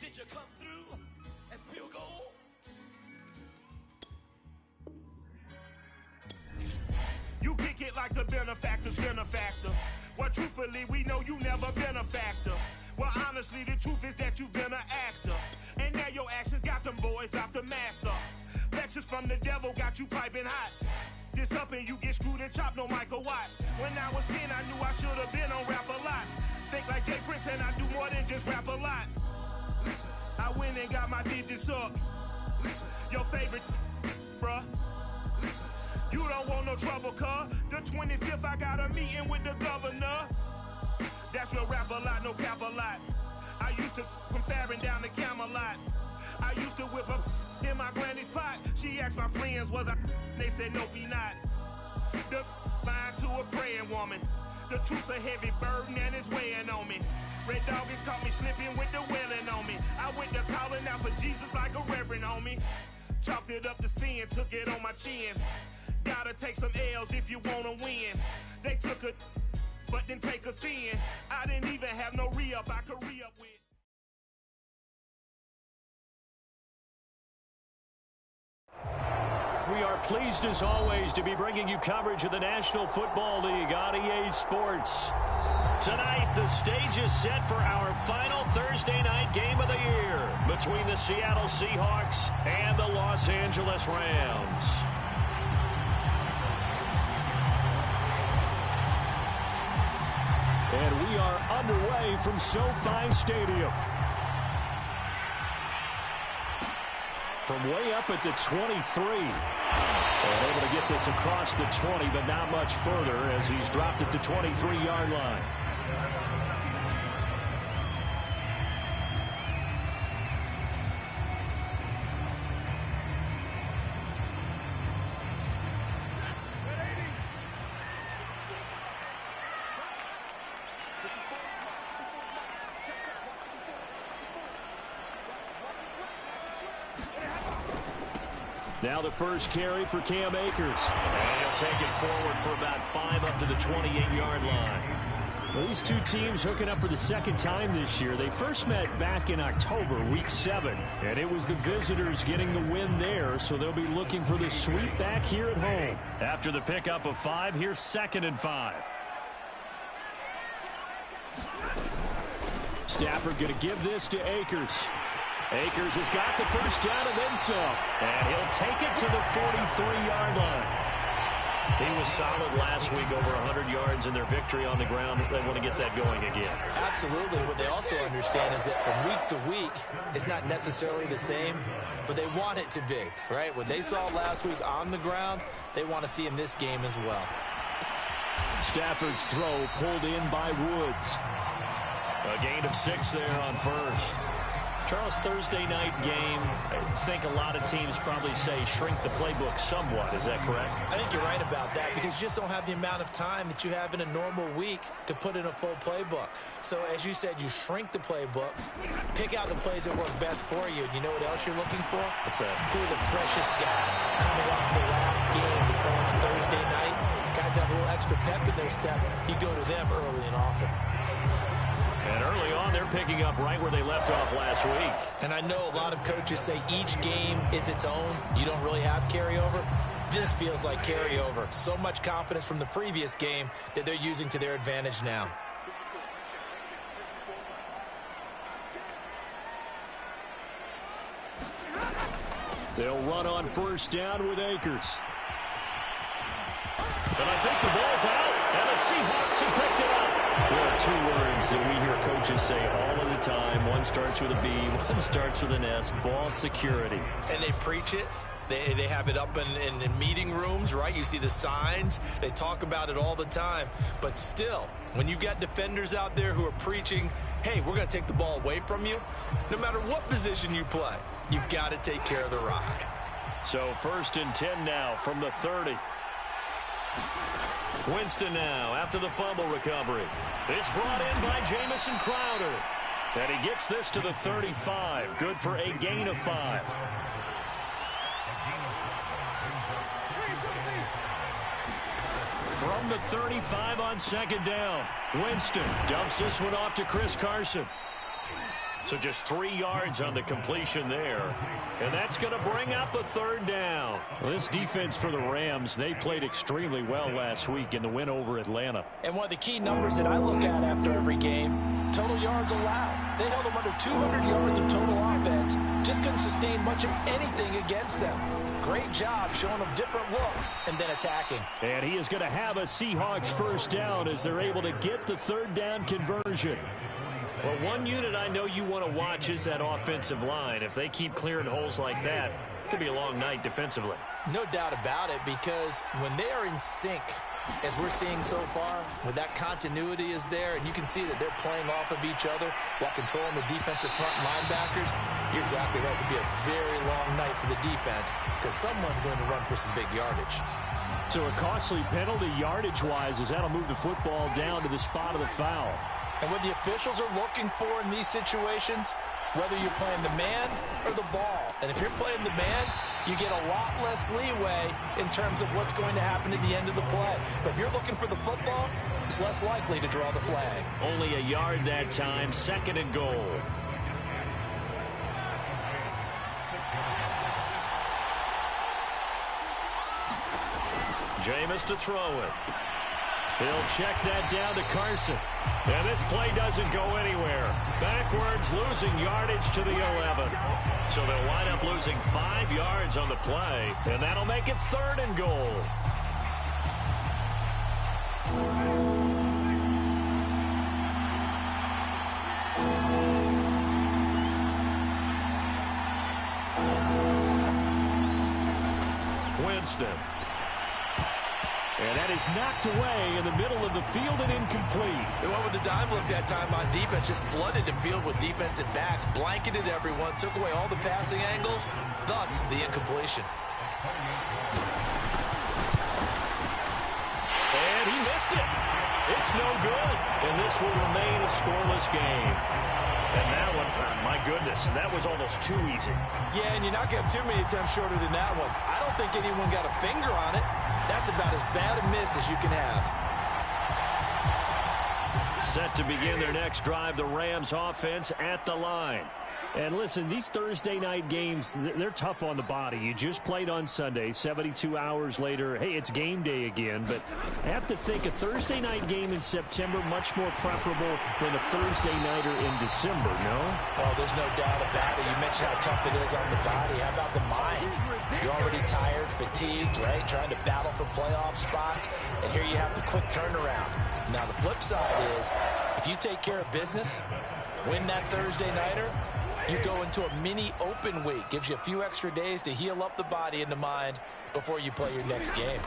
Did you come through as pure gold? You kick it like the benefactor's benefactor. Well, truthfully, we know you never been a factor. Well, honestly, the truth is that you've been an actor. And now your actions got them boys about to mass up. Lectures from the devil got you piping hot. This up and you get screwed and chopped, no Michael Watts. When I was 10, I knew I should have been on rap a lot. Think like Jay Prince and I do more than just rap a lot. I went and got my digits up. Your favorite, bruh. You don't want no trouble, cuz. The 25th, I got a meeting with the governor. That's real rap a lot, no cap a lot. I used to from Farron down to Camelot. I used to whip up in my granny's pot. She asked my friends, was I? They said, no, be not. The line to a praying woman. The truth's a heavy burden and it's weighing on me. Red doggies caught me slipping with the wailing on me. I went to calling out for Jesus like a reverend on me. Chalked it up to sin, took it on my chin. Gotta take some L's if you wanna win. They took a, but didn't take a sin. I didn't even have no re-up I could re-up with. We are pleased as always to be bringing you coverage of the National Football League on EA Sports. Tonight, the stage is set for our final Thursday night game of the year between the Seattle Seahawks and the Los Angeles Rams. And we are underway from SoFi Stadium. From way up at the 23. And able to get this across the 20, but not much further as he's dropped at the 23-yard line. Now the first carry for Cam Akers. And he'll take it forward for about 5 up to the 28-yard line. Well, these two teams hooking up for the second time this year. They first met back in October, week 7. And it was the visitors getting the win there, so they'll be looking for the sweep back here at home. After the pickup of 5, here's 2nd and 5. Stafford going to give this to Akers. Akers has got the first down and then some. And he'll take it to the 43-yard line. He was solid last week, over 100 yards in their victory on the ground. They want to get that going again. Absolutely. What they also understand is that from week to week, it's not necessarily the same, but they want it to be, right? What they saw last week on the ground, they want to see in this game as well. Stafford's throw pulled in by Woods. A gain of 6 there on first. Charles, Thursday night game, I think a lot of teams probably say shrink the playbook somewhat. Is that correct? I think you're right about that because you just don't have the amount of time that you have in a normal week to put in a full playbook. So, as you said, you shrink the playbook, pick out the plays that work best for you. You know what else you're looking for? What's that? Who are the freshest guys coming off the last game to play on Thursday night? Guys have a little extra pep in their step. You go to them early and often. And early on, they're picking up right where they left off last week. And I know a lot of coaches say each game is its own. You don't really have carryover. This feels like carryover. So much confidence from the previous game that they're using to their advantage now. They'll run on first down with Akers. And I think the ball's out, and the Seahawks have picked it up. There are 2 words that we hear coaches say all of the time. One starts with a B, one starts with an S, ball security. And they preach it. They have it up in meeting rooms, right? You see the signs. They talk about it all the time. But still, when you've got defenders out there who are preaching, hey, we're going to take the ball away from you, no matter what position you play, you've got to take care of the rock. So 1st and 10 now from the 30. Winston now after the fumble recovery. It's brought in by Jamison Crowder. And he gets this to the 35. Good for a gain of 5. From the 35 on 2nd down. Winston dumps this one off to Chris Carson. So just 3 yards on the completion there. And that's going to bring up a third down. Well, this defense for the Rams, they played extremely well last week in the win over Atlanta. And one of the key numbers that I look at after every game, total yards allowed. They held them under 200 yards of total offense. Just couldn't sustain much of anything against them. Great job showing them different looks and then attacking. And he is going to have a Seahawks first down as they're able to get the third down conversion. Well, one unit I know you want to watch is that offensive line. If they keep clearing holes like that, it could be a long night defensively. No doubt about it, because when they are in sync, as we're seeing so far, when that continuity is there, and you can see that they're playing off of each other while controlling the defensive front linebackers, you're exactly right. It could be a very long night for the defense because someone's going to run for some big yardage. So a costly penalty yardage-wise as that'll move the football down to the spot of the foul. And what the officials are looking for in these situations, whether you're playing the man or the ball. And if you're playing the man, you get a lot less leeway in terms of what's going to happen at the end of the play. But if you're looking for the football, it's less likely to draw the flag. Only a yard that time, 2nd and goal. Jameis to throw it. He'll check that down to Carson. And this play doesn't go anywhere. Backwards, losing yardage to the 11. So they'll wind up losing 5 yards on the play, and that'll make it 3rd and goal. Winston. And that is knocked away in the middle of the field and incomplete. They went with the dime look that time on defense, just flooded the field with defensive backs, blanketed everyone, took away all the passing angles, thus the incompletion. And he missed it. It's no good. And this will remain a scoreless game. And that one, my goodness, that was almost too easy. Yeah, and you're not going to have too many attempts shorter than that one. I don't think anyone got a finger on it. That's about as bad a miss as you can have. Set to begin their next drive, the Rams offense at the line. And listen, these Thursday night games, they're tough on the body. You just played on Sunday, 72 hours later. Hey, it's game day again. But I have to think a Thursday night game in September much more preferable than a Thursday nighter in December, no? Well, there's no doubt about it. You mentioned how tough it is on the body. How about the mind? You're already tired, fatigued, right? Trying to battle for playoff spots. And here you have the quick turnaround. Now, the flip side is, if you take care of business, win that Thursday nighter, you go into a mini open week. Gives you a few extra days to heal up the body and the mind before you play your next game.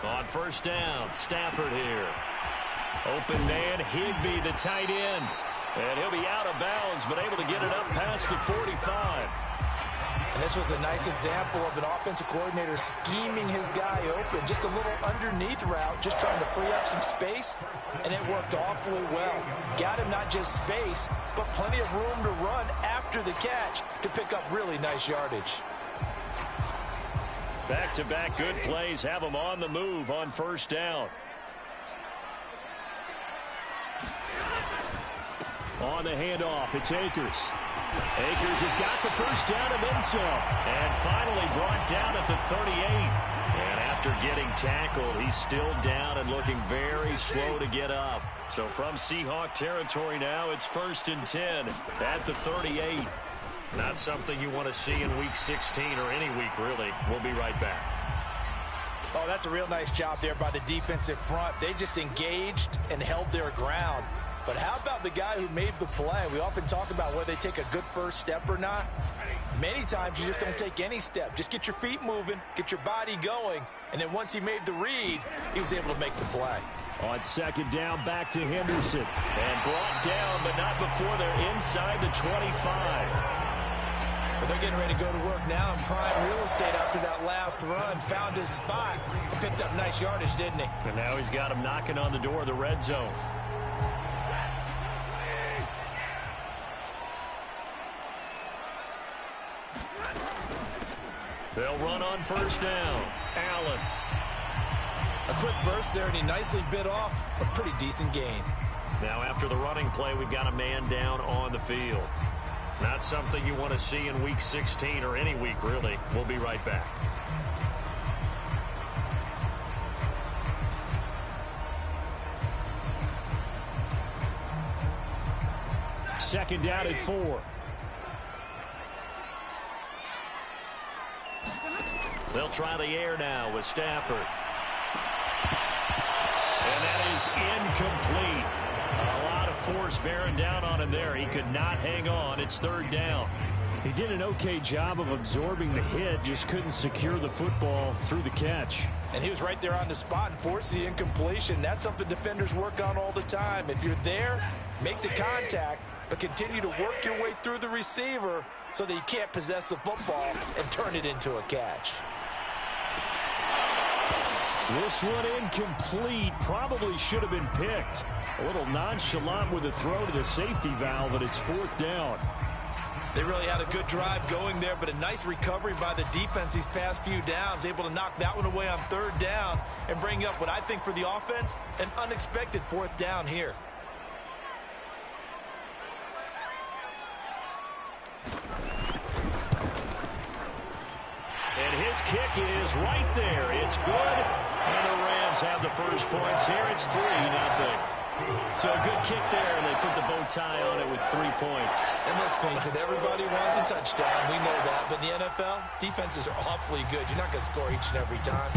On first down, Stafford here. Open man, Higbee, the tight end. And he'll be out of bounds, but able to get it up past the 45. And this was a nice example of an offensive coordinator scheming his guy open. Just a little underneath route, just trying to free up some space, and it worked awfully well. Got him not just space, but plenty of room to run after the catch to pick up really nice yardage. Back-to-back good plays have them on the move on first down. On the handoff, it's Akers. Akers has got the first down and then some. And finally brought down at the 38. And after getting tackled, he's still down and looking very slow to get up. So from Seahawk territory now, it's 1st and 10 at the 38. Not something you want to see in Week 16 or any week, really. We'll be right back. Oh, that's a real nice job there by the defensive front. They just engaged and held their ground. But how about the guy who made the play? We often talk about whether they take a good first step or not. Many times you just don't take any step. Just get your feet moving, get your body going, and then once he made the read, he was able to make the play. On second down, back to Henderson. And brought down, but not before they're inside the 25. But they're getting ready to go to work now in prime real estate after that last run. Found his spot and picked up nice yardage, didn't he? And now he's got him knocking on the door of the red zone. They'll run on first down. Allen. A quick burst there, and he nicely bit off a pretty decent gain. Now after the running play, we've got a man down on the field. Not something you want to see in Week 16 or any week, really. We'll be right back. Second down at 4. They'll try the air now with Stafford. And that is incomplete. A lot of force bearing down on him there. He could not hang on. It's third down. He did an okay job of absorbing the hit, just couldn't secure the football through the catch. And he was right there on the spot and forced the incompletion. That's something defenders work on all the time. If you're there, make the contact, but continue to work your way through the receiver so that you can't possess the football and turn it into a catch. This one incomplete. Probably should have been picked. A little nonchalant with a throw to the safety valve, and it's fourth down. They really had a good drive going there, but a nice recovery by the defense these past few downs, able to knock that one away on third down and bring up what I think for the offense, an unexpected fourth down here. And his kick is right there. It's good. And the Rams have the first points here. It's 3-0. So a good kick there, and they put the bow tie on it with 3 points. And let's face it, everybody wants a touchdown. We know that. But in the NFL, defenses are awfully good. You're not going to score each and every time.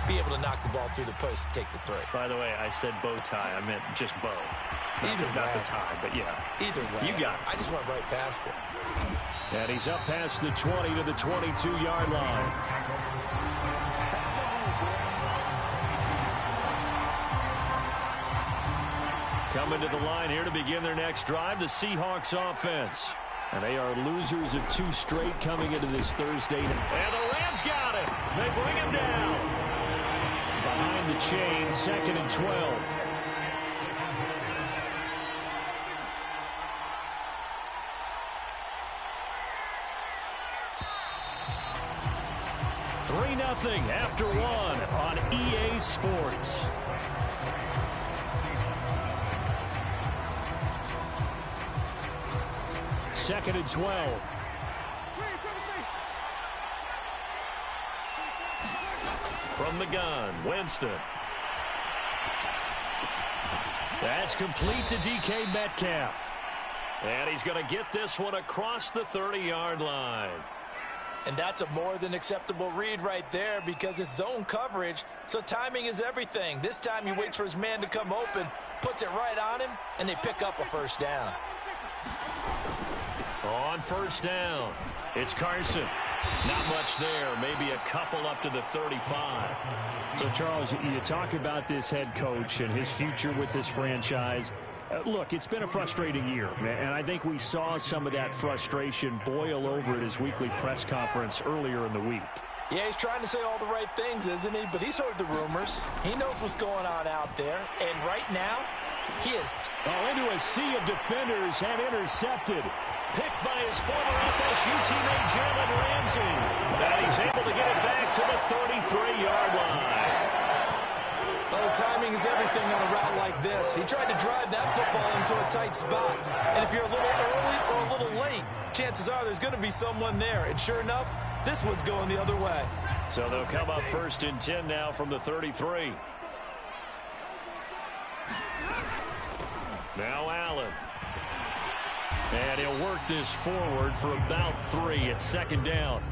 Be able to knock the ball through the post and take the 3. By the way, I said bow tie. I meant just bow. Not the tie, but yeah. Either way. You got it. I just went right past it. And he's up past the 20 to the 22-yard line. Coming to the line here to begin their next drive, the Seahawks offense. And they are losers of 2 straight coming into this Thursday. And the Rams got him. They bring him down. Behind the chain, 2nd and 12. Nothing after 1 on EA Sports. Second and 12. From the gun, Winston. That's complete to DK Metcalf. And he's going to get this one across the 30-yard line. And that's a more than acceptable read right there because it's zone coverage, so timing is everything. This time he waits for his man to come open, puts it right on him, and they pick up a first down. On first down, it's Carson. Not much there, maybe a couple up to the 35. So, Charles, you talk about this head coach and his future with this franchise. Look, it's been a frustrating year, and I think we saw some of that frustration boil over at his weekly press conference earlier in the week. Yeah, he's trying to say all the right things, isn't he? But he's heard the rumors. He knows what's going on out there. And right now, he is into a sea of defenders and intercepted. Picked by his former FSU teammate Jalen Ramsey. And he's able to get it back to the 33-yard line. Well, timing is everything on a route like this. He tried to drive that football into a tight spot. And if you're a little early or a little late, chances are there's going to be someone there. And sure enough, this one's going the other way. So they'll come up 1st and 10 now from the 33. Now Allen. And he'll work this forward for about 3 at 2nd down.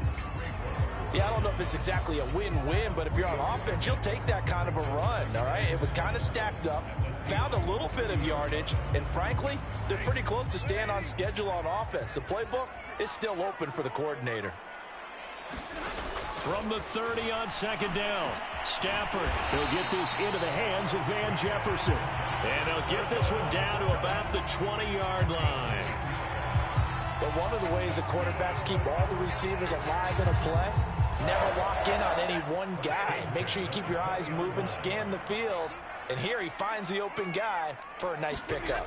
Yeah, I don't know if it's exactly a win-win, but if you're on offense, you'll take that kind of a run, all right? It was kind of stacked up, found a little bit of yardage, and frankly, they're pretty close to staying on schedule on offense. The playbook is still open for the coordinator. From the 30 on 2nd down, Stafford. He'll get this into the hands of Van Jefferson. And he'll get this one down to about the 20-yard line. But one of the ways the quarterbacks keep all the receivers alive in a play, never lock in on any one guy. Make sure you keep your eyes moving, scan the field. And here he finds the open guy for a nice pickup.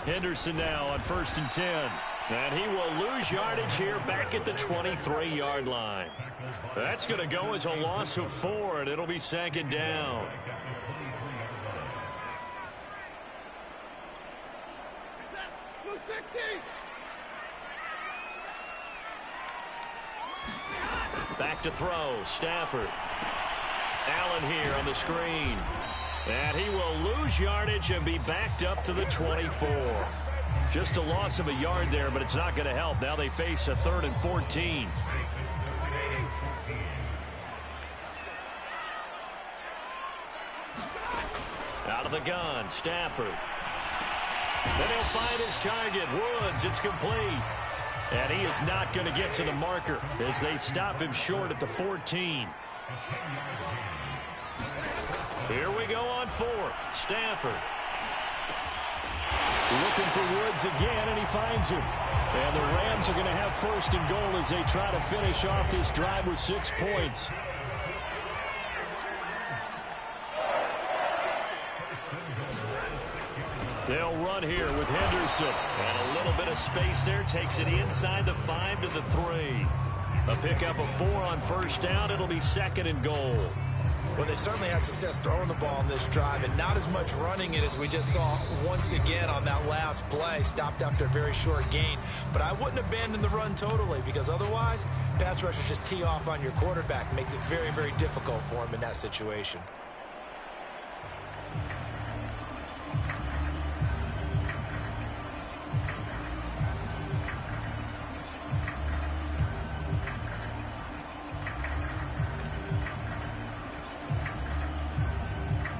Henderson now on 1st and 10. And he will lose yardage here back at the 23-yard line. That's going to go as a loss of 4, and it'll be 2nd down. back to throw. Stafford. Allen here on the screen. And he will lose yardage and be backed up to the 24. Just a loss of a yard there, but it's not going to help. Now they face a 3rd and 14. Out of the gun, Stafford. Then he'll find his target, Woods. It's complete. And he is not going to get to the marker as they stop him short at the 14. Here we go on 4th. Stafford. Looking for Woods again, and he finds him. And the Rams are going to have 1st and goal as they try to finish off this drive with 6 points. They'll run here with Henderson. And a little bit of space there takes it inside the 5 to the 3. A pickup of 4 on 1st down. It'll be 2nd and goal. Well, they certainly had success throwing the ball in this drive and not as much running it as we just saw once again on that last play. Stopped after a very short gain. But I wouldn't abandon the run totally because otherwise, pass rushers just tee off on your quarterback. Makes it very, very difficult for him in that situation.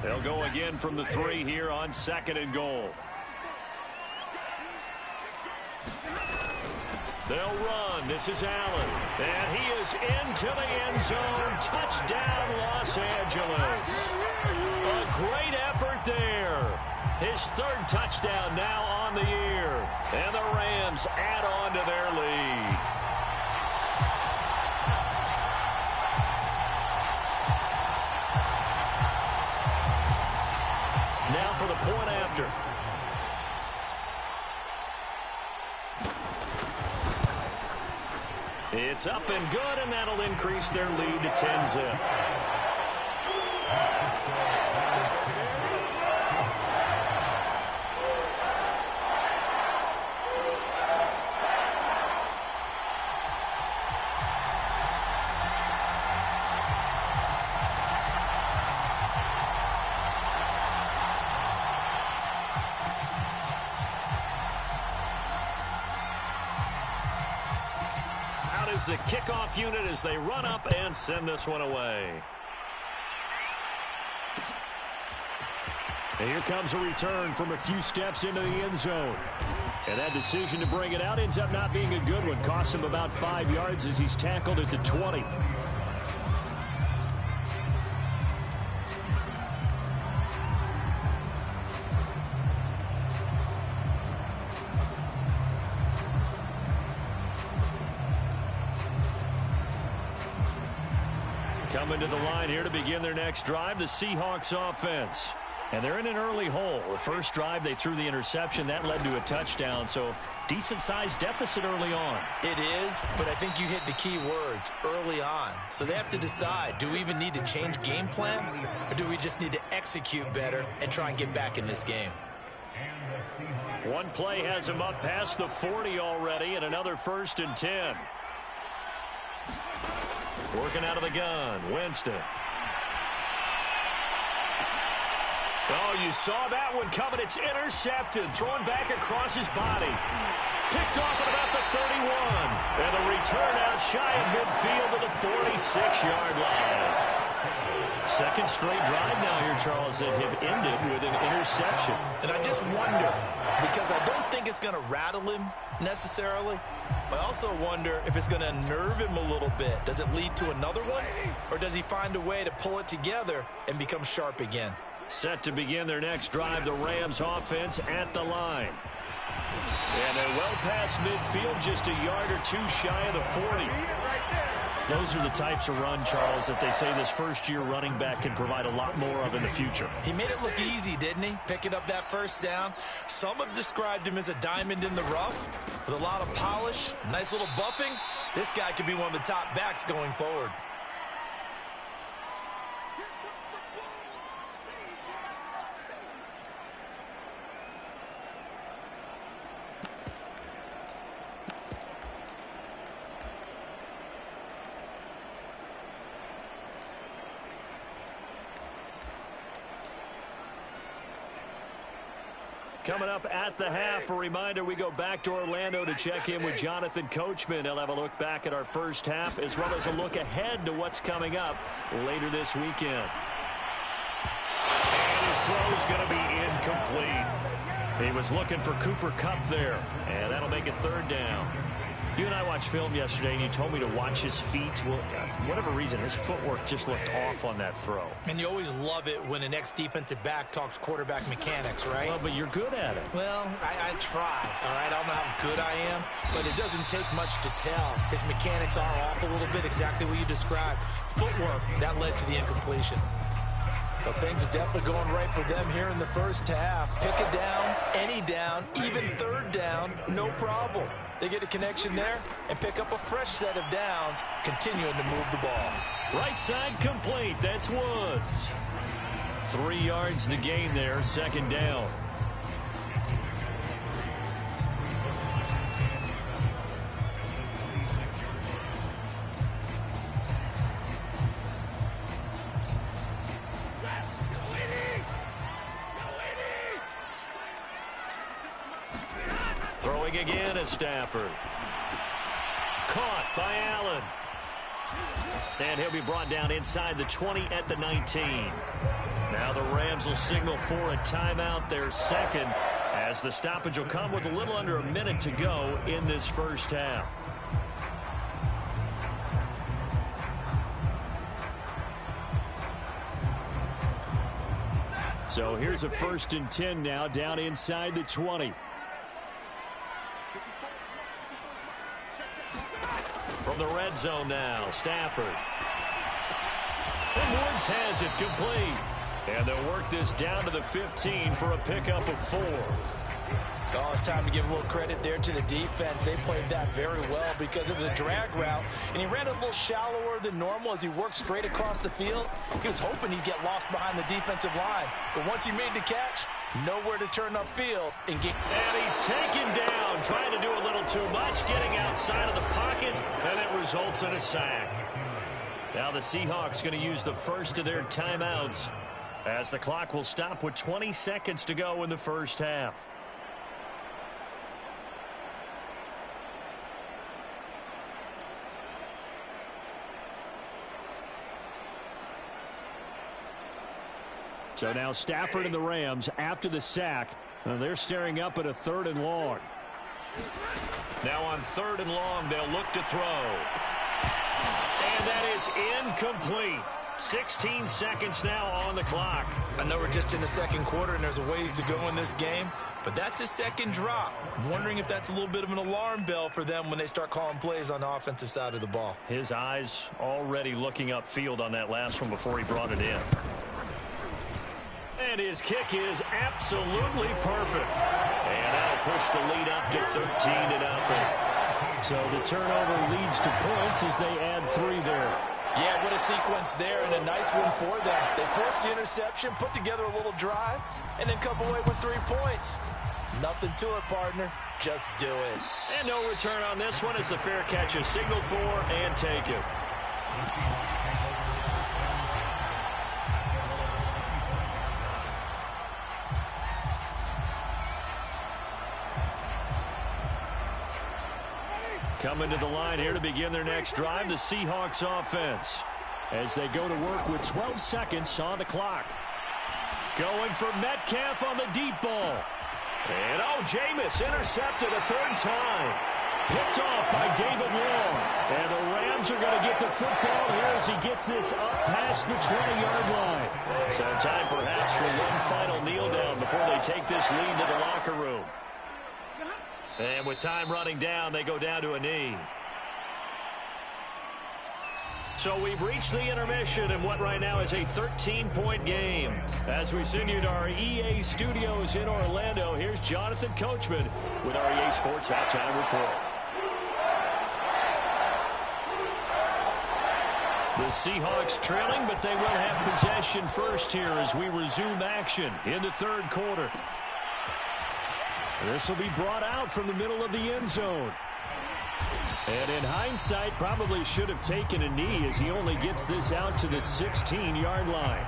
They'll go again from the 3 here on 2nd and goal. They'll run. This is Allen. And he is into the end zone. Touchdown, Los Angeles. A great effort there. His 3rd touchdown now on the year. And the Rams add on to their lead. Now for the point after. It's up and good, and that'll increase their lead to 10-zip. The kickoff unit as they run up and send this one away. And here comes a return from a few steps into the end zone. And that decision to bring it out ends up not being a good one. Costs him about 5 yards as he's tackled at the 20. Coming to the line here to begin their next drive, the Seahawks offense. And they're in an early hole. The first drive, they threw the interception. That led to a touchdown, so decent-sized deficit early on. It is, but I think you hit the key words, early on. So they have to decide, do we even need to change game plan, or do we just need to execute better and try and get back in this game? One play has him up past the 40 already, and another 1st and 10. Working out of the gun, Winston. Oh, you saw that one coming. It's intercepted. Thrown back across his body. Picked off at about the 31. And the return out shy of midfield to the 46-yard line. 2nd straight drive now here, Charles, that have ended with an interception. And I just wonder, because I don't think it's going to rattle him necessarily, but I also wonder if it's going to unnerve him a little bit. Does it lead to another one, or does he find a way to pull it together and become sharp again? Set to begin their next drive, the Rams offense at the line. And they're well past midfield, just a yard or 2 shy of the 40. Those are the types of run, Charles, that they say this first-year running back can provide a lot more of in the future. He made it look easy, didn't he? Picking up that 1st down. Some have described him as a diamond in the rough with a lot of polish, nice little buffing. This guy could be one of the top backs going forward. Coming up at the half, a reminder, we go back to Orlando to check in with Jonathan Coachman. He'll have a look back at our first half as well as a look ahead to what's coming up later this weekend. And his throw's going to be incomplete. He was looking for Cooper Kupp there, and that'll make it third down. You and I watched film yesterday, and you told me to watch his feet. Well, for whatever reason, his footwork just looked off on that throw. And you always love it when an ex-defensive back talks quarterback mechanics, right? Well, but you're good at it. Well, I try, all right? I don't know how good I am, but it doesn't take much to tell. His mechanics are off a little bit, exactly what you described. Footwork, that led to the incompletion. Well, things are definitely going right for them here in the first half. Pick a down, any down, even third down, no problem. They get a connection there and pick up a fresh set of downs, continuing to move the ball. Right side complete. That's Woods. 3 yards the gain there, second down. Throwing again is Stafford. Caught by Allen. And he'll be brought down inside the 20 at the 19. Now the Rams will signal for a timeout, their second, as the stoppage will come with a little under a minute to go in this first half. So here's a 1st and 10 now, down inside the 20. From the red zone now, Stafford. And Woods has it complete. And they'll work this down to the 15 for a pickup of 4. Oh, it's time to give a little credit there to the defense. They played that very well because it was a drag route, and he ran a little shallower than normal as he worked straight across the field. He was hoping he'd get lost behind the defensive line, but once he made the catch, nowhere to turn upfield. And he's taken down, trying to do a little too much, getting outside of the pocket, and it results in a sack. Now the Seahawks going to use the first of their timeouts as the clock will stop with 20 seconds to go in the first half. So now Stafford and the Rams, after the sack, they're staring up at a 3rd and long. Now on 3rd and long, they'll look to throw. And that is incomplete. 16 seconds now on the clock. I know we're just in the second quarter and there's a ways to go in this game, but that's his second drop. I'm wondering if that's a little bit of an alarm bell for them when they start calling plays on the offensive side of the ball. His eyes already looking upfield on that last one before he brought it in. And his kick is absolutely perfect. And that'll push the lead up to 13-0. So the turnover leads to points as they add 3 there. Yeah, what a sequence there, and a nice one for them. They forced the interception, put together a little drive, and then come away with 3 points. Nothing to it, partner. Just do it. And no return on this one as the fair catch is signaled for and taken. Coming to the line here to begin their next drive, the Seahawks offense, as they go to work with 12 seconds on the clock. Going for Metcalf on the deep ball. And Jameis intercepted a 3rd time. Picked off by David Long. And the Rams are going to get the football here as he gets this up past the 20-yard line. So time perhaps for one final kneel down before they take this lead to the locker room. And with time running down, they go down to a knee. So we've reached the intermission in what right now is a 13-point game. As we send you to our EA studios in Orlando, here's Jonathan Coachman with our EA Sports Halftime Report. The Seahawks trailing, but they will have possession first here as we resume action in the 3rd quarter. This will be brought out from the middle of the end zone. And in hindsight, probably should have taken a knee as he only gets this out to the 16-yard line.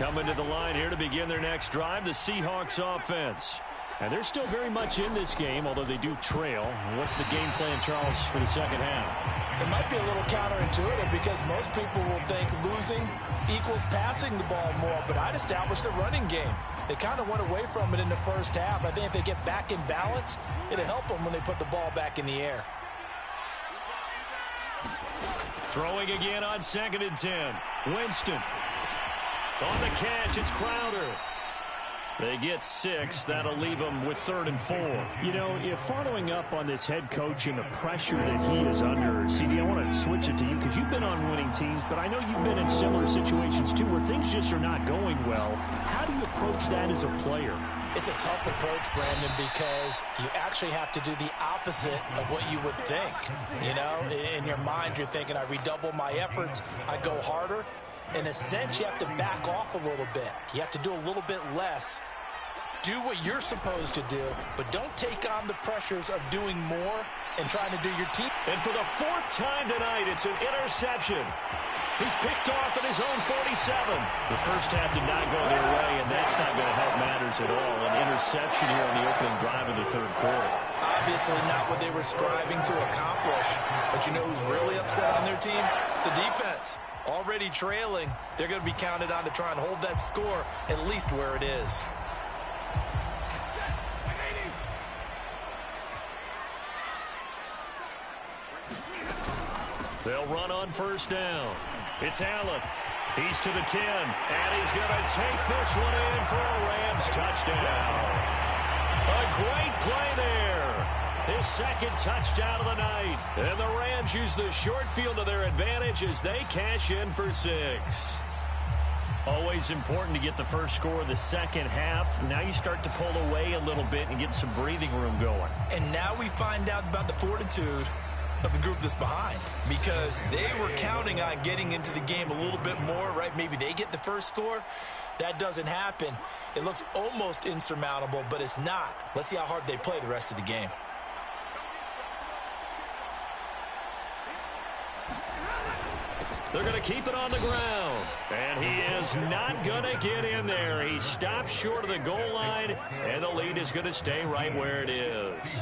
Coming to the line here to begin their next drive, the Seahawks offense. And they're still very much in this game, although they do trail. What's the game plan, Charles, for the second half? It might be a little counterintuitive because most people will think losing equals passing the ball more, but I'd establish the running game. They kind of went away from it in the first half. I think if they get back in balance, it'll help them when they put the ball back in the air. Throwing again on 2nd and 10. Winston. On the catch, it's Crowder. They get 6. That'll leave them with 3rd and 4. You know, if following up on this head coach and the pressure that he is under, CD, I want to switch it to you because you've been on winning teams, but I know you've been in similar situations too where things just are not going well. How do you approach that as a player? It's a tough approach, Brandon, because you actually have to do the opposite of what you would think. You know, in your mind, you're thinking, I redouble my efforts, I go harder. In a sense, you have to back off a little bit. You have to do a little bit less. Do what you're supposed to do, but don't take on the pressures of doing more and trying to do your team. And for the 4th time tonight, it's an interception. He's picked off at his own 47. The first half did not go their way, and that's not going to help matters at all. An interception here on the opening drive of the 3rd quarter. Obviously not what they were striving to accomplish. But you know who's really upset on their team? The defense. Already trailing, they're going to be counted on to try and hold that score at least where it is. They'll run on 1st down. It's Allen. He's to the 10, and he's going to take this one in for a Rams touchdown. A great play there. His 2nd touchdown of the night. And the Rams use the short field to their advantage as they cash in for 6. Always important to get the first score of the second half. Now you start to pull away a little bit and get some breathing room going. And now we find out about the fortitude of the group that's behind, because they were counting on getting into the game a little bit more, right? Maybe they get the first score. That doesn't happen. It looks almost insurmountable, but it's not. Let's see how hard they play the rest of the game. They're going to keep it on the ground. And he is not going to get in there. He stops short of the goal line, and the lead is going to stay right where it is.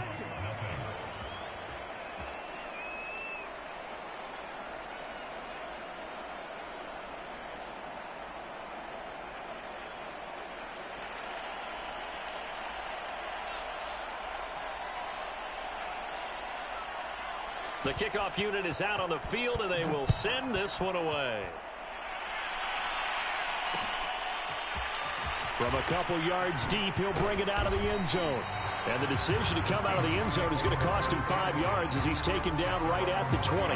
The kickoff unit is out on the field, and they will send this one away. From a couple yards deep, he'll bring it out of the end zone. And the decision to come out of the end zone is going to cost him 5 yards as he's taken down right at the 20.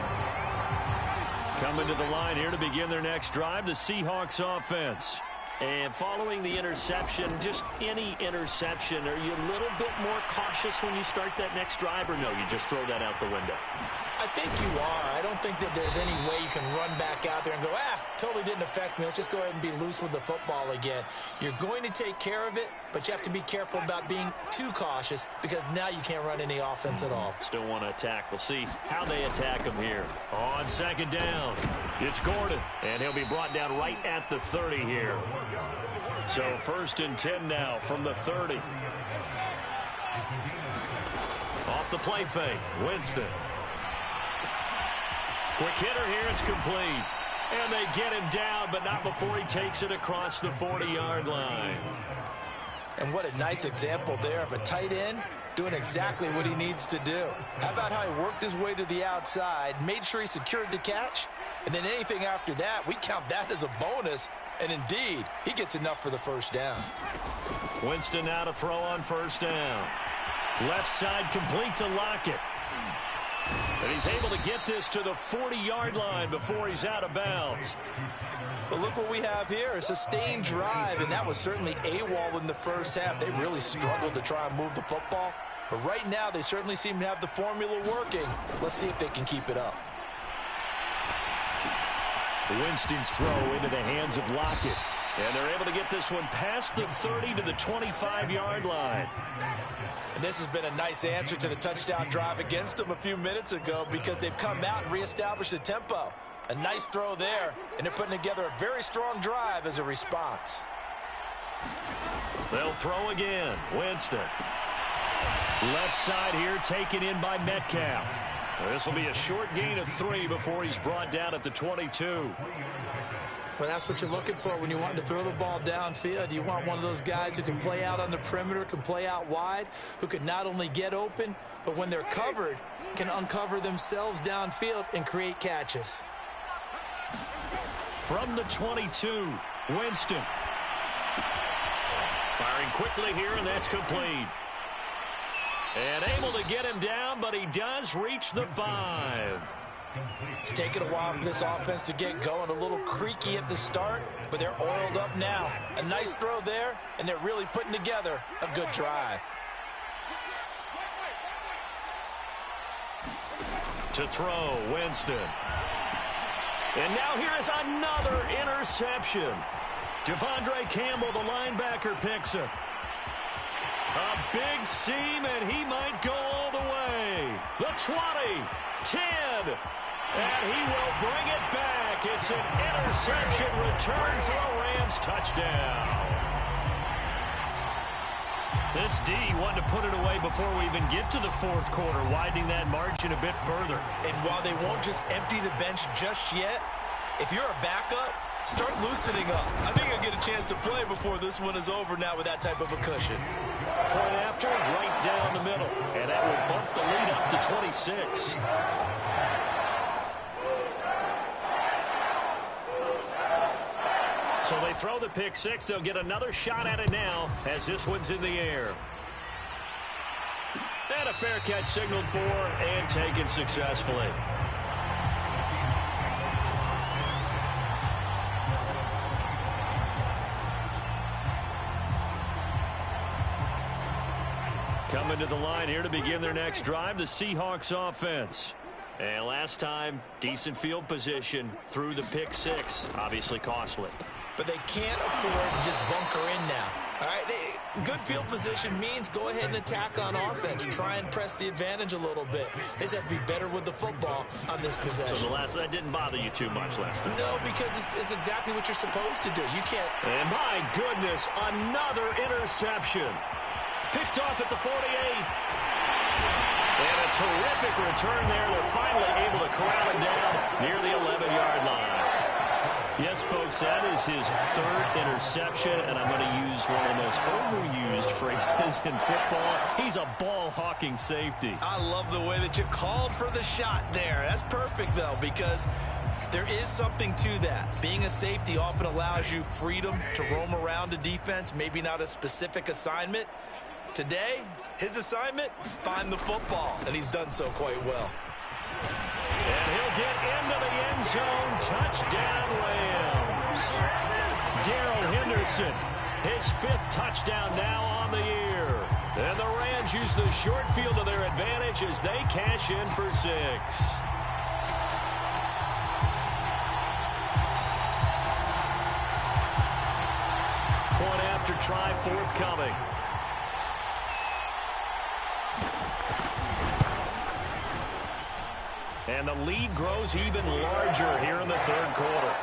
Coming to the line here to begin their next drive, the Seahawks offense. And following the interception, just any interception, are you a little bit more cautious when you start that next drive, or no, you just throw that out the window? I think you are. I don't think that there's any way you can run back out there and go, totally didn't affect me. Let's just go ahead and be loose with the football again. You're going to take care of it, but you have to be careful about being too cautious because now you can't run any offense at all. Still want to attack. We'll see how they attack him here. On 2nd down, it's Gordon, and he'll be brought down right at the 30 here. So 1st and 10 now from the 30. Off the play fake, Winston. Quick hitter here, it's complete. And they get him down, but not before he takes it across the 40-yard line. And what a nice example there of a tight end doing exactly what he needs to do. How about how he worked his way to the outside, made sure he secured the catch, and then anything after that, we count that as a bonus. And indeed, he gets enough for the 1st down. Winston now to throw on 1st down. Left side complete to Lockett. And he's able to get this to the 40-yard line before he's out of bounds. But look what we have here, a sustained drive, and that was certainly AWOL in the first half. They really struggled to try and move the football. But right now, they certainly seem to have the formula working. Let's see if they can keep it up. Winston's throw into the hands of Lockett. And they're able to get this one past the 30 to the 25-yard line. And this has been a nice answer to the touchdown drive against them a few minutes ago because they've come out and reestablished the tempo. A nice throw there, and they're putting together a very strong drive as a response. They'll throw again. Winston. Left side here taken in by Metcalf. This will be a short gain of 3 before he's brought down at the 22. Well, that's what you're looking for when you want to throw the ball downfield. You want one of those guys who can play out on the perimeter, can play out wide, who can not only get open, but when they're covered, can uncover themselves downfield and create catches. From the 22, Winston. Firing quickly here, and that's complete. And able to get him down, but he does reach the 5. It's taken a while for this offense to get going. A little creaky at the start, but they're oiled up now. A nice throw there, and they're really putting together a good drive. To throw, Winston. And now here is another interception. Devondre Campbell, the linebacker, picks it. A big seam, and he might go all the way. The 20, 10, and he will bring it back. It's an interception return for a Rams touchdown. This D wanted to put it away before we even get to the fourth quarter, widening that margin a bit further. And while they won't just empty the bench just yet, if you're a backup, start loosening up. I think you'll get a chance to play before this one is over now with that type of a cushion. Point after, right down the middle. And that will bump the lead up to 26. So they throw the pick 6. They'll get another shot at it now as this one's in the air. And a fair catch signaled for and taken successfully. Coming to the line here to begin their next drive, the Seahawks offense. And last time, decent field position through the pick 6. Obviously costly. But they can't afford to just bunker in now. All right, good field position means go ahead and attack on offense. Try and press the advantage a little bit. They just have to be better with the football on this possession. So that didn't bother you too much last time? No, because it's exactly what you're supposed to do. You can't. And my goodness, another interception. Picked off at the 48. And a terrific return there. They're finally able to corral him down near the 11-yard line. Yes, folks, that is his 3rd interception, and I'm going to use one of the most overused phrases in football. He's a ball-hawking safety. I love the way that you called for the shot there. That's perfect, though, because there is something to that. Being a safety often allows you freedom to roam around a defense, maybe not a specific assignment. Today, his assignment, find the football, and he's done so quite well. And he'll get into the end zone. Touchdown, Rams. Darrell Henderson, his 5th touchdown now on the year. And the Rams use the short field to their advantage as they cash in for 6. Point after try forthcoming. And the lead grows even larger here in the 3rd quarter.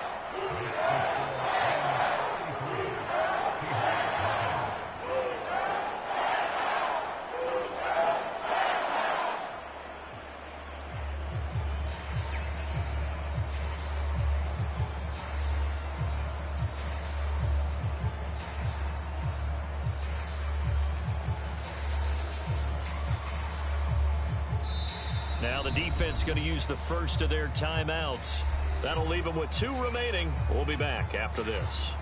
Now the defense going to use the first of their timeouts. That'll leave them with 2 remaining. We'll be back after this.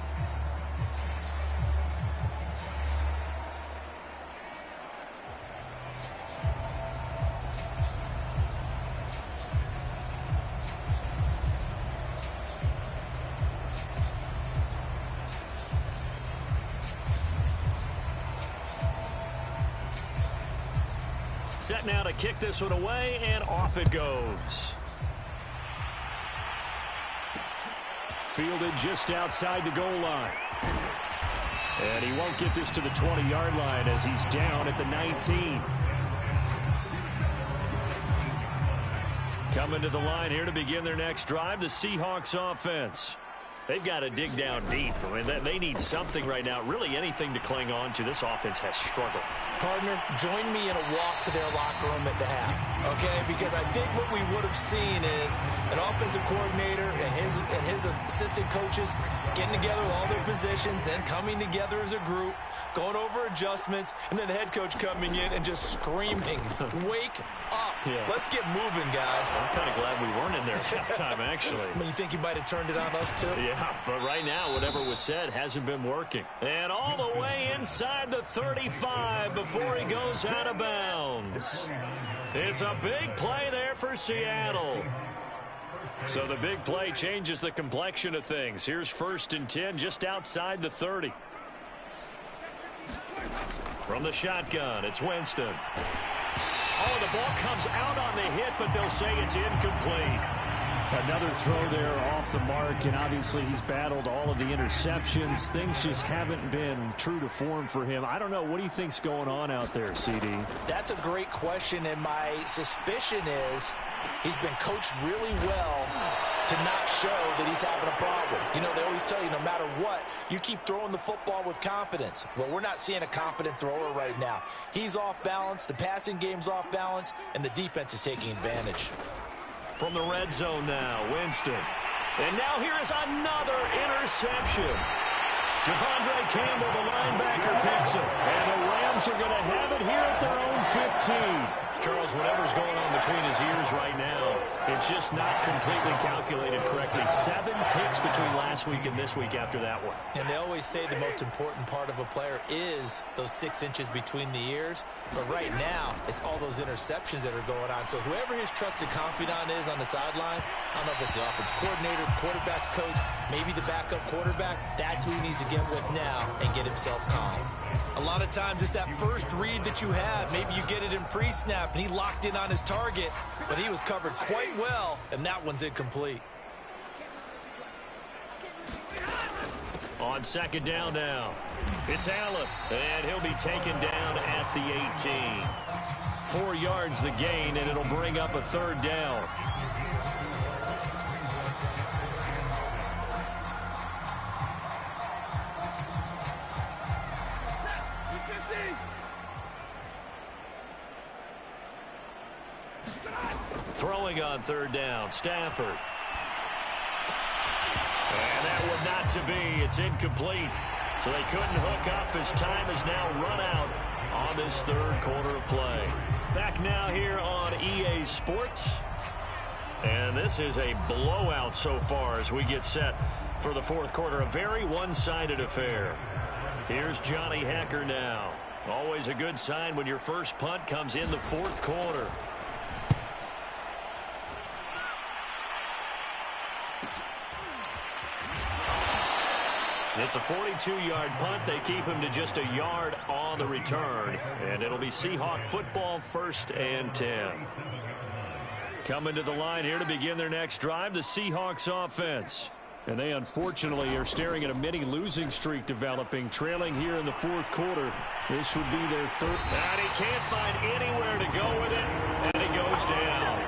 Set now to kick this one away, and off it goes. Fielded just outside the goal line. And he won't get this to the 20-yard line as he's down at the 19. Coming to the line here to begin their next drive, the Seahawks offense. They've got to dig down deep. I mean, they need something right now, really anything to cling on to. This offense has struggled. Partner, join me in a walk to their locker room at the half, okay? Because I think what we would have seen is an offensive coordinator and his assistant coaches getting together with all their positions, then coming together as a group, going over adjustments, and then the head coach coming in and just screaming, wake up. Yeah. Let's get moving, guys. I'm kind of glad we weren't in there at halftime, actually. I mean, you think he might have turned it on us, too? Yeah, but right now, whatever was said hasn't been working. And all the way inside the 35 before he goes out of bounds. It's a big play there for Seattle. So the big play changes the complexion of things. Here's 1st and 10 just outside the 30. From the shotgun, it's Winston. Oh, the ball comes out on the hit, but they'll say it's incomplete. Another throw there off the mark, and obviously he's battled all of the interceptions. Things just haven't been true to form for him. I don't know. What do you think's going on out there, CD? That's a great question, and my suspicion is he's been coached really well to not show that he's having a problem. You know, they always tell you no matter what, you keep throwing the football with confidence. Well, we're not seeing a confident thrower right now. He's off balance, the passing game's off balance, and the defense is taking advantage. From the red zone now, Winston. And now here is another interception. Devondre Campbell, the linebacker, picks it. And the Rams are going to have it here at their own 15. Charles, whatever's going on between his ears right now, it's just not completely calculated correctly. 7 picks between last week and this week after that one. And they always say the most important part of a player is those 6 inches between the ears. But right now, it's all those interceptions that are going on. So whoever his trusted confidant is on the sidelines, I don't know if it's the offense coordinator, the quarterback's coach, maybe the backup quarterback, that's who he needs to get with now and get himself calm. A lot of times it's that first read that you have. Maybe you get it in pre-snap, and he locked in on his target, but he was covered quite well, and that one's incomplete. On 2nd down now, it's Allen, and he'll be taken down at the 18. 4 yards the gain, and it'll bring up a 3rd down. Throwing on 3rd down, Stafford. And that one not to be. It's incomplete. So they couldn't hook up as time has now run out on this 3rd quarter of play. Back now here on EA Sports. And this is a blowout so far as we get set for the 4th quarter. A very one-sided affair. Here's Johnny Hekker now. Always a good sign when your first punt comes in the 4th quarter. It's a 42-yard punt. They keep him to just a yard on the return. And it'll be Seahawk football, 1st and 10. Coming to the line here to begin their next drive, the Seahawks offense. And they unfortunately are staring at a mini losing streak developing, trailing here in the 4th quarter. This would be their 3rd. And he can't find anywhere to go with it. And he goes down.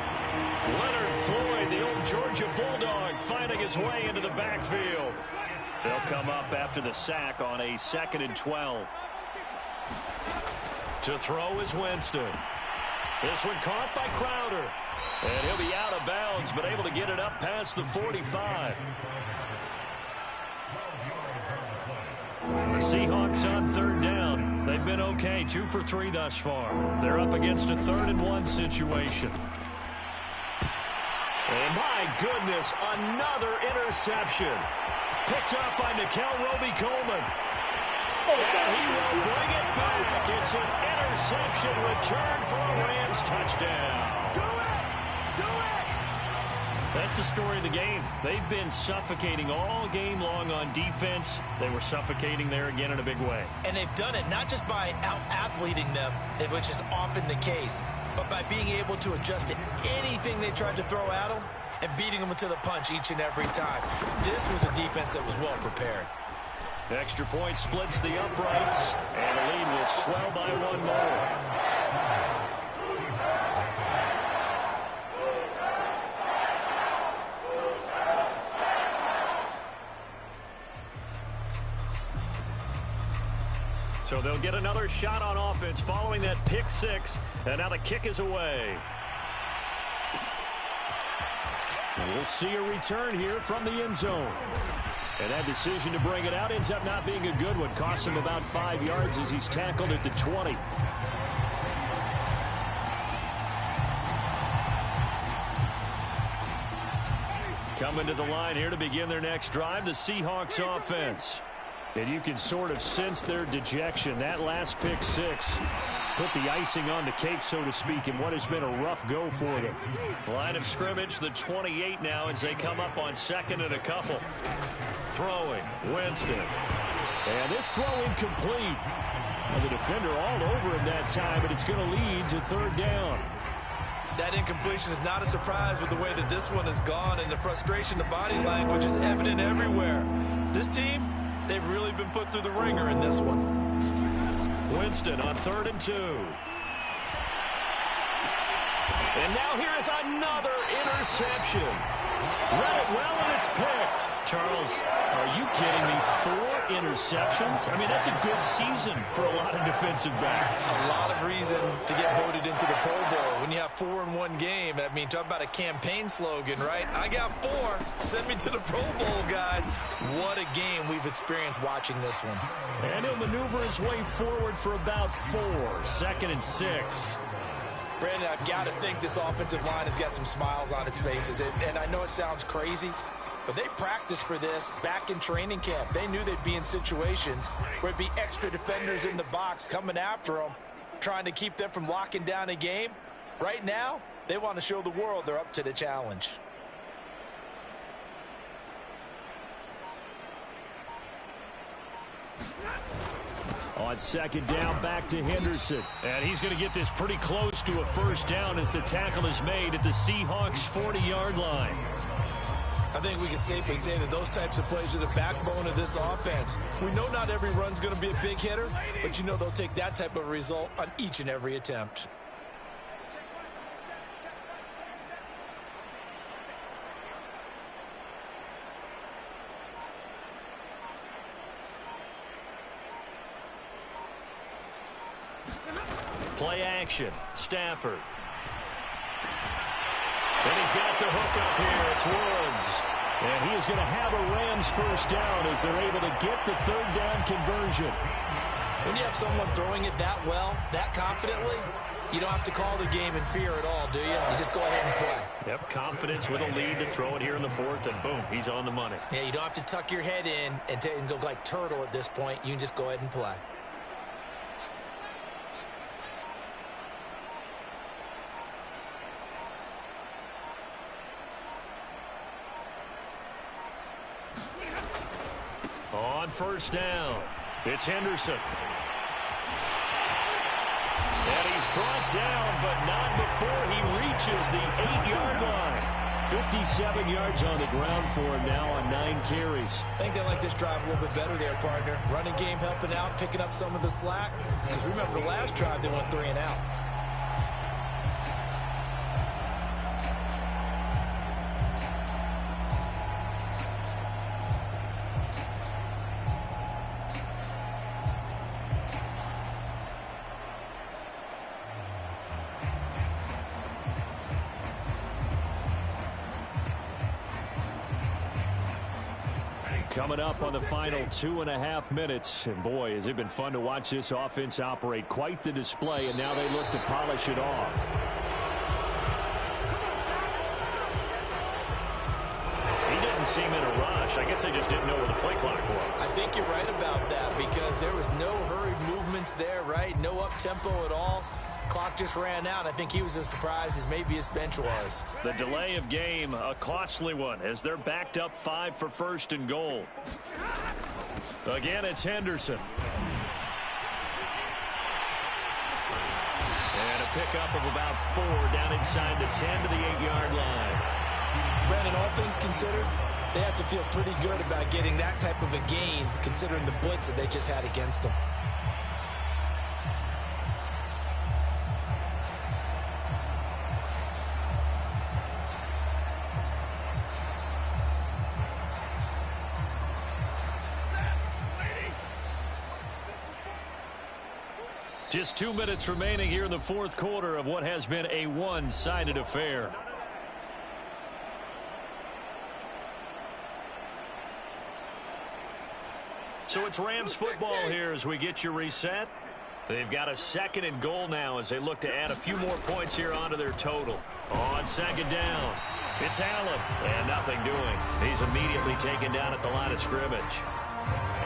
Leonard Floyd, the old Georgia Bulldog, finding his way into the backfield. They'll come up after the sack on a 2nd and 12. To throw is Winston. This one caught by Crowder. And he'll be out of bounds, but able to get it up past the 45. The Seahawks on 3rd down. They've been okay, 2 for 3 thus far. They're up against a 3rd and 1 situation. And my goodness, another interception. Picked up by Nikel Roby-Coleman. And he will bring it back. It's an interception return for a Rams touchdown. Do it! That's the story of the game. They've been suffocating all game long on defense. They were suffocating there again in a big way. And they've done it not just by out-athleting them, which is often the case, but by being able to adjust to anything they tried to throw at them and beating them to the punch each and every time. This was a defense that was well prepared. Extra point splits the uprights, and the lead will swell by 1 more. So they'll get another shot on offense following that pick six. And now the kick is away. And we'll see a return here from the end zone. And that decision to bring it out ends up not being a good one. Costs him about 5 yards as he's tackled at the 20. Coming to the line here to begin their next drive, the Seahawks offense. And you can sort of sense their dejection. That last pick six put the icing on the cake, so to speak, in what has been a rough go for them. Line of scrimmage, the 28 now as they come up on second and a couple. Throwing, Winston. And this throw incomplete. And the defender all over him that time, but it's going to lead to third down. That incompletion is not a surprise with the way that this one has gone, and the frustration, the body language is evident everywhere. This team, they've really been put through the ringer in this one. Winston on 3rd and 2. And now here is another interception. Read it well, and it's picked. Charles, are you kidding me? 4 interceptions? I mean, that's a good season for a lot of defensive backs. A lot of reason to get voted into the Pro Bowl. When you have 4 in one game, I mean, talk about a campaign slogan, right? I got 4. Send me to the Pro Bowl, guys. What a game we've experienced watching this one. And he'll maneuver his way forward for about 4. 2nd and 6. Brandon, I've got to think this offensive line has got some smiles on its faces. And I know it sounds crazy, but they practiced for this back in training camp. They knew they'd be in situations where it'd be extra defenders in the box coming after them, trying to keep them from locking down a game. Right now, they want to show the world they're up to the challenge. On second down, back to Henderson. And he's going to get this pretty close to a first down as the tackle is made at the Seahawks' 40-yard line. I think we can safely say that those types of plays are the backbone of this offense. We know not every run's going to be a big hitter, but you know they'll take that type of result on each and every attempt. Play action. Stafford. And he's got the hook up here. It's Woods. And he is going to have a Rams first down as they're able to get the third down conversion. When you have someone throwing it that well, that confidently, you don't have to call the game in fear at all, do you? You just go ahead and play. Yep, confidence with a lead to throw it here in the 4th, and boom, he's on the money. Yeah, you don't have to tuck your head in and go like turtle at this point. You can just go ahead and play. On first down, it's Henderson. And he's brought down, but not before he reaches the 8-yard line. 57 yards on the ground for him now on 9 carries. I think they like this drive a little bit better there, partner. Running game helping out, picking up some of the slack. Because remember, the last drive they went 3 and out. Coming up on the final 2.5 minutes. And boy, has it been fun to watch this offense operate. Quite the display, and now they look to polish it off. He didn't seem in a rush. I guess they just didn't know where the play clock was. I think you're right about that because there was no hurried movements there, right? No up-tempo at all. Clock just ran out. I think he was as surprised as maybe his bench was. The delay of game, a costly one, as they're backed up 5 for 1st and goal. Again, it's Henderson. And a pickup of about 4 down inside the 10 to the 8-yard line. Brandon, all things considered, they have to feel pretty good about getting that type of a gain considering the blitz that they just had against them. Just 2 minutes remaining here in the fourth quarter of what has been a one-sided affair. So it's Rams football here as we get you reset. They've got a 2nd and goal now as they look to add a few more points here onto their total. On 2nd down, it's Allen, and nothing doing. He's immediately taken down at the line of scrimmage.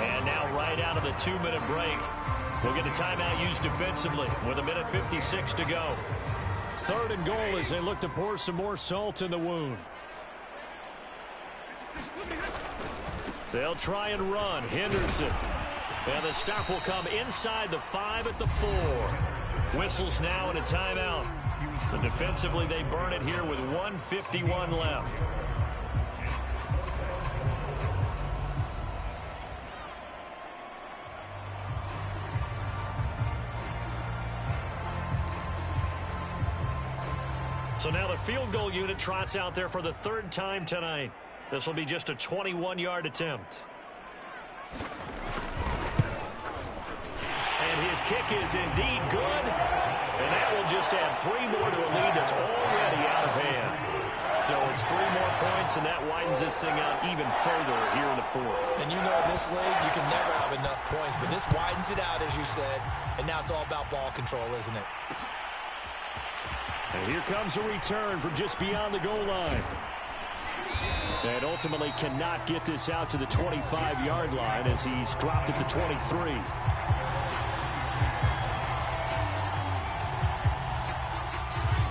And now right out of the 2-minute break, we'll get a timeout used defensively with 1:56 to go. 3rd and goal as they look to pour some more salt in the wound. They'll try and run. Henderson. And the stop will come inside the 5 at the 4. Whistles now and a timeout. So defensively they burn it here with 1:51 left. So now the field goal unit trots out there for the 3rd time tonight. This will be just a 21-yard attempt. And his kick is indeed good. And that will just add 3 more to a lead that's already out of hand. So it's 3 more points, and that widens this thing out even further here in the 4th. And you know in this league, you can never have enough points, but this widens it out, as you said, and now it's all about ball control, isn't it? And here comes a return from just beyond the goal line. And ultimately cannot get this out to the 25-yard line as he's dropped at the 23.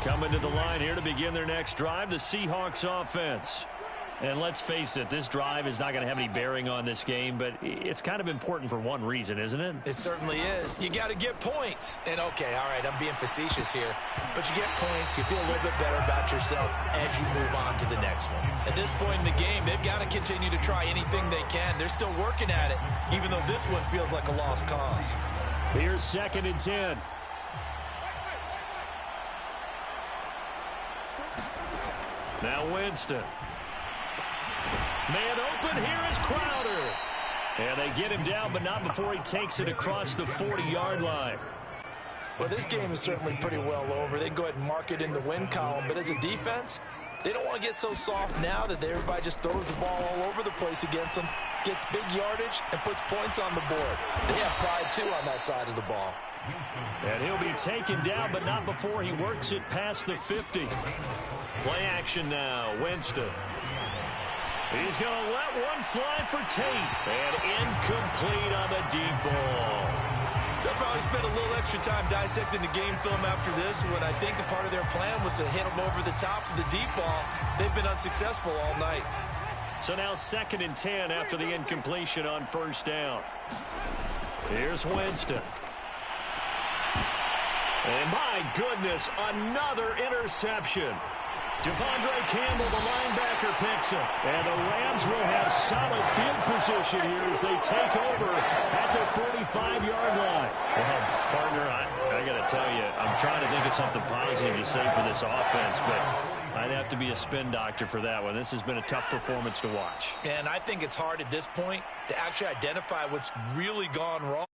Coming to the line here to begin their next drive, the Seahawks offense. And let's face it, this drive is not going to have any bearing on this game, but it's kind of important for one reason, isn't it? It certainly is. You got to get points. And, okay, all right, I'm being facetious here. But you get points, you feel a little bit better about yourself as you move on to the next one. At this point in the game, they've got to continue to try anything they can. They're still working at it, even though this one feels like a lost cause. Here's 2nd and 10. Now Winston. Man open, here is Crowder. And they get him down, but not before he takes it across the 40-yard line. Well, this game is certainly pretty well over. They can go ahead and mark it in the win column, but as a defense, they don't want to get so soft now that everybody just throws the ball all over the place against them, gets big yardage, and puts points on the board. They have pride, too, on that side of the ball. And he'll be taken down, but not before he works it past the 50. Play action now, Winston. He's going to let one fly for Tate. And incomplete on the deep ball. They'll probably spend a little extra time dissecting the game film after this when I think the part of their plan was to hit them over the top of the deep ball. They've been unsuccessful all night. So now 2nd and 10 after the incompletion on 1st down. Here's Winston. And my goodness, another interception. Devondre Campbell, the linebacker, picks it. And the Rams will have solid field position here as they take over at the 45-yard line. Well, partner, I got to tell you, I'm trying to think of something positive to say for this offense, but I'd have to be a spin doctor for that one. This has been a tough performance to watch. And I think it's hard at this point to actually identify what's really gone wrong.